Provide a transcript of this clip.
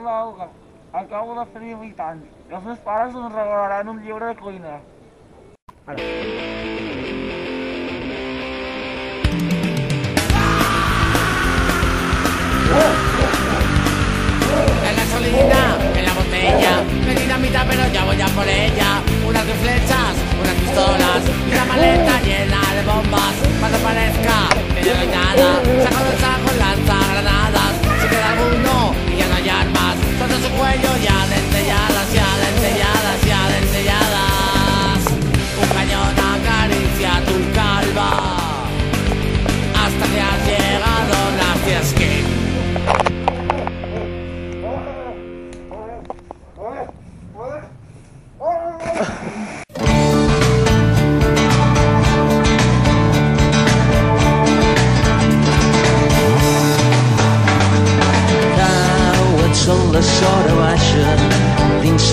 sisplau, que acabo de fer 18 anys. I els meus pares em regalaran un llibre de cuina. La gasolina en la botella, me dinamita pero ya voy a por ella. Unas flechas, unas pistolas y una maleta llena de bombas. Cuando parezca que ya no hay nada, saco del saco, lanza granadas. Si queda alguno y ya no hay armas, todo su cuello ya dentelladas, ya dentelladas, ya dentelladas. Un cañón acaricia tu calva hasta que has llegado a la fiesta. La sora baixa dins